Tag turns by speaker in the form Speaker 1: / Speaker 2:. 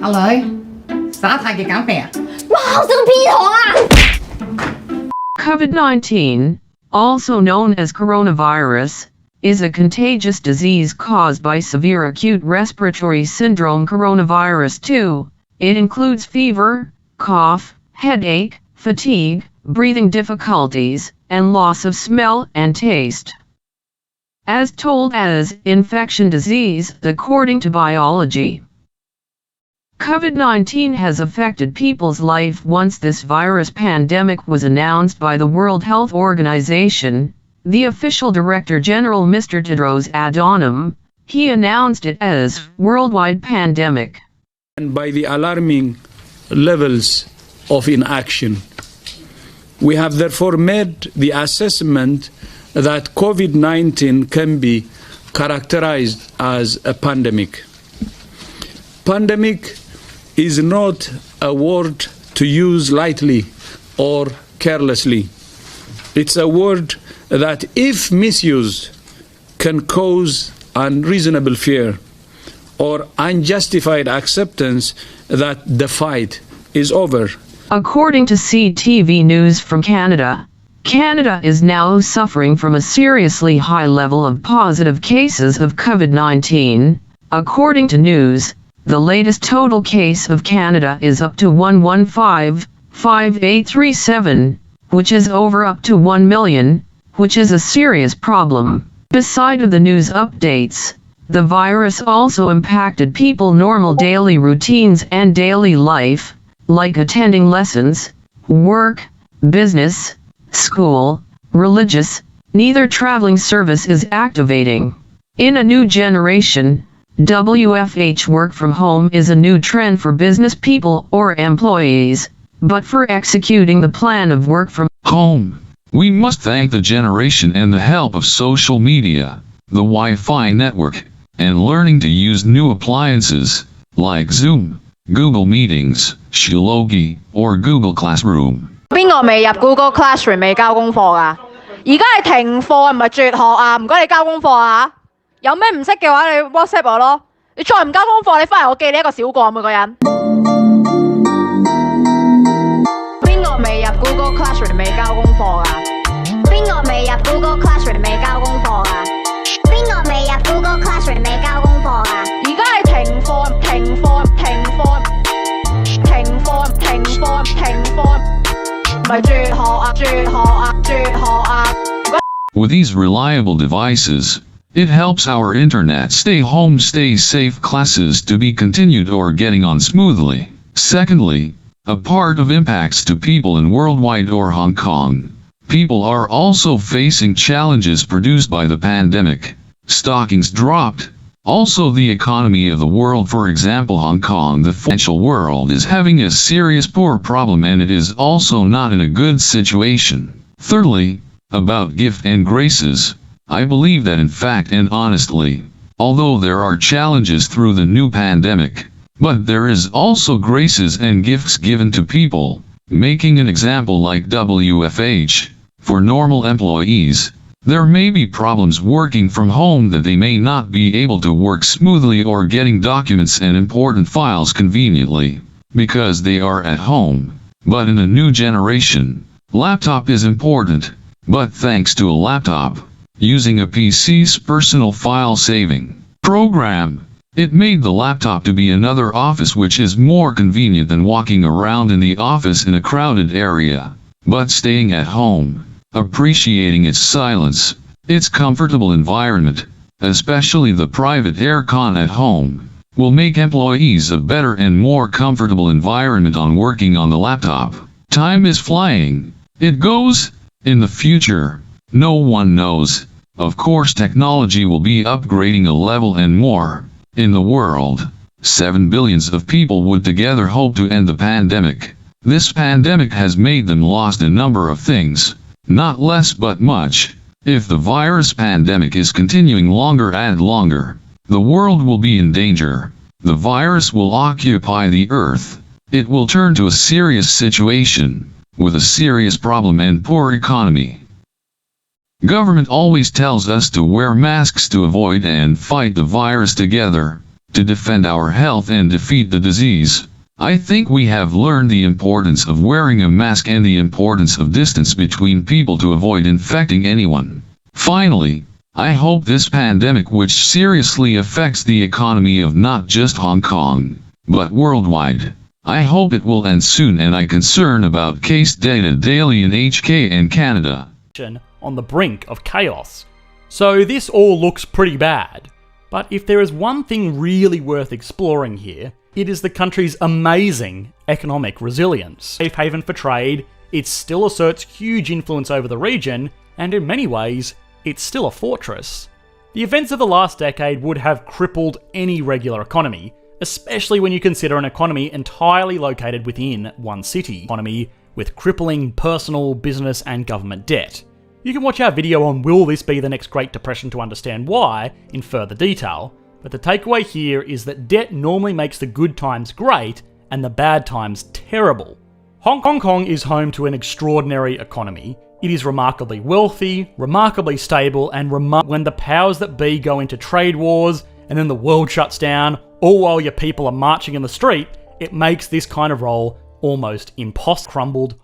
Speaker 1: 阿女，耍太極減肥啊！
Speaker 2: 哇，好想 P 堂啊！
Speaker 3: COVID-19, also known as coronavirus, is a contagious disease caused by severe acute respiratory syndrome coronavirus 2. It includes fever, cough, headache, fatigue, breathing difficulties, and loss of smell and taste. As told as infection disease, according to biology. COVID-19 has affected people's life once this virus pandemic was announced by the World Health Organization, the official Director General Mr. Tedros Adhanom. He announced it as worldwide pandemic.
Speaker 4: And by the alarming levels of inaction. We have therefore made the assessment that COVID-19 can be characterized as a pandemic. Pandemic is not a word to use lightly or carelessly. It's a word that, if misused, can cause unreasonable fear or unjustified acceptance that the fight is over.
Speaker 3: According to CTV News from Canada, Canada is now suffering from a seriously high level of positive cases of COVID-19. According to news, the latest total case of Canada is up to 115,5837, which is over up to 1 million, which is a serious problem. Beside of the news updates, the virus also impacted people's normal daily routines and daily life, like attending lessons, work, business, school, religious. Neither traveling service is activating. In a new generation, WFH work from home is a new trend for business people or employees, but for executing the plan of work from
Speaker 5: home, we must thank the generation and the help of social media, the Wi-Fi network, and learning to use new appliances, like Zoom, Google Meetings, Shilogi, or Google Classroom.
Speaker 6: 邊個未入 Google Classroom 未交功課㗎？而家係停課唔係絕學啊！唔該你交功課啊！有咩唔識嘅話，你 WhatsApp 我咯。你再唔交功課，你翻嚟我記你一個小過每個人。邊個未入 Google Classroom 未交功課㗎？邊個未入 Google Classroom 未交功課㗎？邊個未入 Google Classroom 未交功課㗎？而家係停課，停課，停課，停課，停課，停課，唔係絕學啊！絕學啊！絕學啊！
Speaker 5: With these reliable devices, it helps our internet stay home, stay safe classes to be continued or getting on smoothly. Secondly, a part of impacts to people in worldwide or Hong Kong. People are also facing challenges produced by the pandemic. Stockings dropped. Also the economy of the world, for example Hong Kong, the financial world is having a serious poor problem and it is also not in a good situation. Thirdly, about gift and graces. I believe that in fact and honestly, although there are challenges through the new pandemic, but there is also graces and gifts given to people, making an example like WFH. For normal employees, there may be problems working from home that they may not be able to work smoothly or getting documents and important files conveniently, because they are at home. But in a new generation, laptop is important, but thanks to a laptop, using a PC's personal file saving program, it made the laptop to be another office which is more convenient than walking around in the office in a crowded area, but staying at home, appreciating its silence, its comfortable environment, especially the private aircon at home, will make employees a better and more comfortable environment on working on the laptop. Time is flying. It goes. In the future, no one knows. Of course technology will be upgrading a level and more. In the world, 7 billions of people would together hope to end the pandemic. This pandemic has made them lost a number of things, not less but much. If the virus pandemic is continuing longer and longer, the world will be in danger. The virus will occupy the earth. It will turn to a serious situation, with a serious problem and poor economy. Government always tells us to wear masks to avoid and fight the virus together, to defend our health and defeat the disease. I think we have learned the importance of wearing a mask and the importance of distance between people to avoid infecting anyone. Finally, I hope this pandemic, which seriously affects the economy of not just Hong Kong, but worldwide, I hope it will end soon, and I concern about case data daily in HK and Canada.
Speaker 7: On the brink of chaos. So this all looks pretty bad. But if there is one thing really worth exploring here, it is the country's amazing economic resilience. Safe haven for trade, it still asserts huge influence over the region, and in many ways, it's still a fortress. The events of the last decade would have crippled any regular economy, especially when you consider an economy entirely located within one city. Economy with crippling personal, business, and government debt. You can watch our video on Will This Be the Next Great Depression to understand why in further detail, but the takeaway here is that debt normally makes the good times great and the bad times terrible. Hong Kong is home to an extraordinary economy. It is remarkably wealthy, remarkably stable, and when the powers that be go into trade wars and then the world shuts down, all while your people are marching in the street, it makes this kind of role almost impossible. Crumbled